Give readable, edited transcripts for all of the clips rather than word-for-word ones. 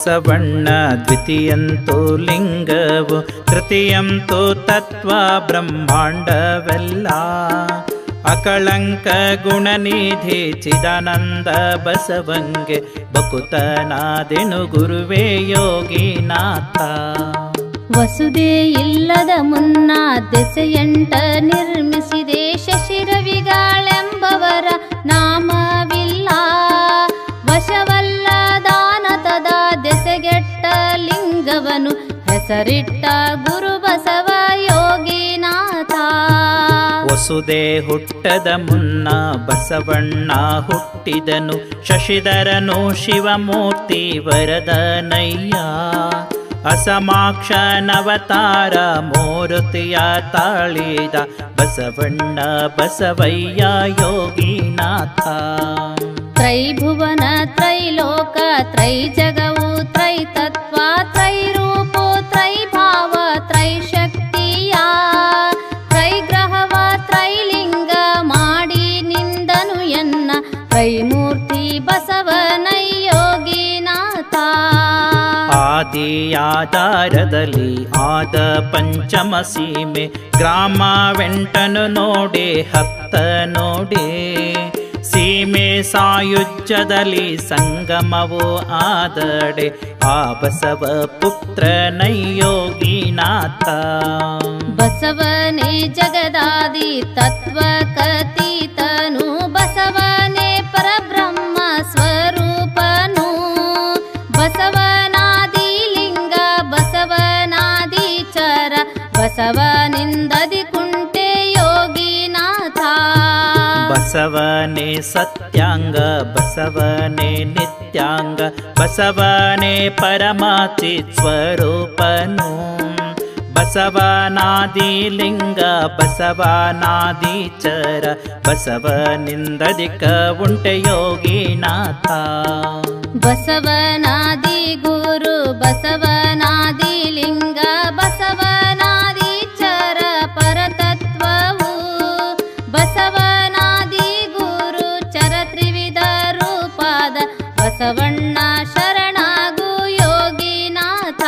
ಬಸವಣ್ಣ ದ್ವಿತೀಯಂತೂ ಲಿಂಗವು ತೃತೀಯಂತೂ ತತ್ವ ಬ್ರಹ್ಮಾಂಡವೆಲ್ಲ ಅಕಳಂಕ ಗುಣನಿಧಿ ಚಿದಾನಂದ ಬಸವಂಗೆ ಬಕುತನಾದೆನು ಗುರುವೇ ಯೋಗಿನಾಥ. ವಸುದೇ ಇಲ್ಲದ ಮುನ್ನ ದೆಸೆಯಂಟ ನಿರ್ಮಿಸಿದೆ ಶಶಿರವಿಗಳೆಂಬವರ ನಾಮವಿಲ್ಲ. ವಶವಲ್ಲ ದಾನತದ ದೆಸೆಗೆಟ್ಟ ಲಿಂಗವನು ಹೆಸರಿಟ್ಟ ಗುರು ಬಸವ ಯೋಗಿನಾಥ. ವಸುದೆ ಹುಟ್ಟದ ಮುನ್ನ ಬಸವಣ್ಣ ಹುಟ್ಟಿದನು, ಶಶಿಧರನು ಶಿವಮೂರ್ತಿ ವರದನಯ್ಯ. ಅಸಮಾಕ್ಷನವತಾರ ಮೂರುತಿಯ ತಾಳಿದ ಬಸವಣ್ಣ ಬಸವಯ್ಯ ಯೋಗಿನಾಥ. ತ್ರೈಭುವನ ತ್ರೈಲೋಕ ತ್ರೈಜಗವು ತ್ರೈತತ್ವ ತ್ರೈರೂಪೋ ತ್ರೈಭಾವ ತ್ರೈಶಕ್ತಿಯ ತ್ರೈಗ್ರಹವ ತ್ರೈಲಿಂಗ ಮಾಡಿ ನಿಂದನು ಎನ್ನ ತ್ರೈಮೂರ್ತಿ ಬಸವನಯ್ಯೋಗಿನಾಥ. ಆದಿಯಾಧಾರದಲ್ಲಿ ಆದ ಪಂಚಮ ಸೀಮೆ ಗ್ರಾಮವೆಂಟನು ನೋಡೆ ಹತ್ತ ನೋಡೆ. ಸೀಮೆ ಸಾಯುಜ್ಯದಲ್ಲಿ ಸಂಗಮವು ಆದಡೆ ಆ ಬಸವ ಪುತ್ರನಯ್ಯೋಗಿನಾಥ. ಬಸವನೇ ಜಗದಾದಿ ತತ್ವ ಕಥಿತನು, ಬಸವನೇ ಪರಬ್ರಹ್ಮ ಸ್ವರೂಪನು. ಬಸವನಾದಿ ಲಿಂಗ ಬಸವನಾದಿ ಚರ ಬಸವನಿಂದದಿ ಕುಂಟೆ ಯೋಗಿನಾಥ. ಬಸವನೇ ಸತ್ಯಾಂಗ ಬಸವನೇ ನಿತ್ಯಾಂಗ ಬಸವನೇ ಪರಮಾಚಿತ್ ಸ್ವರೂಪನು. ಬಸವನಾದಿ ಲಿಂಗ ಬಸವನಾದಿ ಚರ ಬಸವನಿಂದದಿಕ ಉಂಟೆ ಯೋಗಿನಾಥ. ಬಸವನಾದಿ ಗುರು ಬಸವನಾದಿ ಲಿಂಗ ಬಸವನಾದಿ ಚರ ಪರತತ್ವವು. ಬಸವನಾದಿ ಗುರು ಚರ ತ್ರಿವಿಧ ರೂಪಾದ ಬಸವಣ್ಣ ಶರಣಾಗು ಯೋಗಿನಾಥ.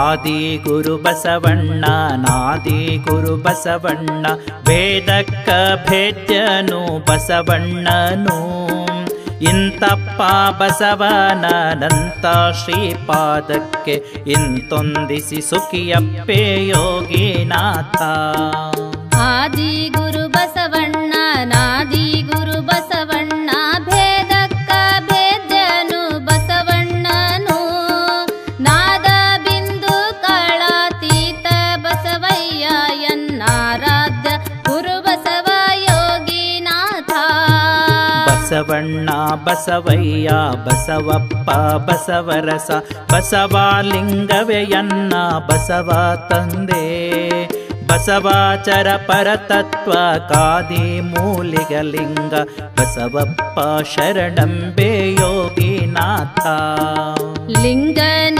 ಆದಿ ಗುರು ಬಸವಣ್ಣ ನಾದಿ ಗುರು ಬಸವಣ್ಣ ವೇದಕ್ಕ ಭೇದ್ಯನು ಬಸವಣ್ಣನು. ಇಂತಪ್ಪ ಬಸವನಂತ ಶ್ರೀಪಾದಕ್ಕೆ ಇಂತೊಂದಿಸಿ ಸುಖಿಯಪ್ಪೆ ಯೋಗಿನಾಥ. ಆದಿ ಗುರು ಬಸವಣ್ಣ ನಾದಿ ಗುರು ಬಸವಣ್ಣ ಭೇದಕ್ಕ ಭೇದ್ಯನು ಬಸವಣ್ಣನು. ನಾದ ಬಿಂದು ಕಾಳಾತೀತ ಬಸವಯ್ಯ ಎನ್ನಾರಾಧ್ಯ ಗುರು ಬಸವ ಯೋಗಿನಾಥ. ಬಸವಣ್ಣ ಬಸವಯ್ಯ ಬಸವಪ್ಪ ಬಸವರಸ ಬಸವಲಿಂಗವೇ ಎನ್ನ ಬಸವ ತಂದೆ. ಬಸವಾಚರ ಪರತತ್ವ ಕಾದಿ ಮೂಲಿಗಲಿಂಗ ಬಸವಪ್ಪ ಶರಣಂಬೆ ಯೋಗಿನಾಥ. ಲಿಂಗನ